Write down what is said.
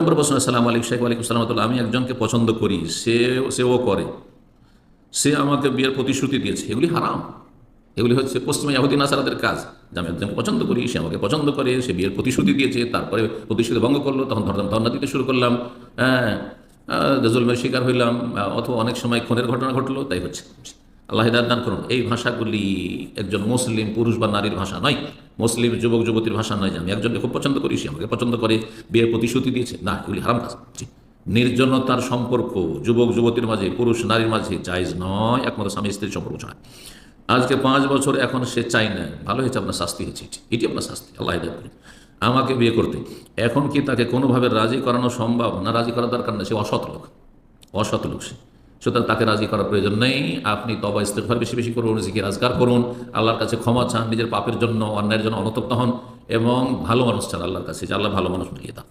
নম্বর প্রশ্ন, আসসালামু আলাইকুম শেখ। ওয়ালাইকুম সালাম। আমি একজনকে পছন্দ করি, সেও করে, সে আমাকে বিয়ের প্রতিশ্রুতি দিয়েছে, এগুলি হারাম। এগুলি হচ্ছে পশ্চিমা ইহুদি নাসারাদের কাজ, যে আমি একজনকে পছন্দ করি, সে আমাকে পছন্দ করে, সে বিয়ের প্রতিশ্রুতি দিয়েছে, তারপরে প্রতিশ্রুতি ভঙ্গ করলো, তখন ধর্ণা দিতে শুরু করলাম, হ্যাঁ, জুলমের শিকার হইলাম, অথবা অনেক সময় খুনের ঘটনা ঘটলো, তাই হচ্ছে। আল্লাহ হিদায়াত দান করুন। এই ভাষাগুলি একজন মুসলিম পুরুষ বা নারীর ভাষা নয়, মুসলিম যুবক যুবতীর ভাষা নয়, যে আমি একজনকে খুব পছন্দ করি, সে আমাকে পছন্দ করে, বিয়ের প্রতিশ্রুতি দিয়েছে, না, এগুলি হারাম কাজ। জি। নির্জনতার সম্পর্ক যুবক যুবতীর মাঝে, পুরুষ নারীর মাঝে জায়েজ নয়, একমাত্র স্বামী স্ত্রীর সম্পর্ক ছাড়া। আজকে 5 বছর, এখন সে চাই না, ভালো হয়েছে, আপনার শাস্তি হয়েছে, এটি আপনার শাস্তি। আল্লাহ হিদায়াত করুন। আমাকে বিয়ে করতে, এখন কি তাকে কোনোভাবে রাজি করানো সম্ভব? না, রাজি করার দরকার নেই, সে অসৎ লোক, অসৎ লোক সে। সুতরাং তাকে রাজি করার প্রয়োজন নেই। আপনি তওবা ইস্তেগফার বেশি বেশি করুন, জিকির আজকার করুন, আল্লাহর কাছে ক্ষমা চান, নিজের পাপের জন্য, অন্যায়ের জন্য অনুতপ্ত হন, এবং ভালো মানুষ চান আল্লাহর কাছে, যে আল্লাহ ভালো মানুষ মিলিয়ে দাও।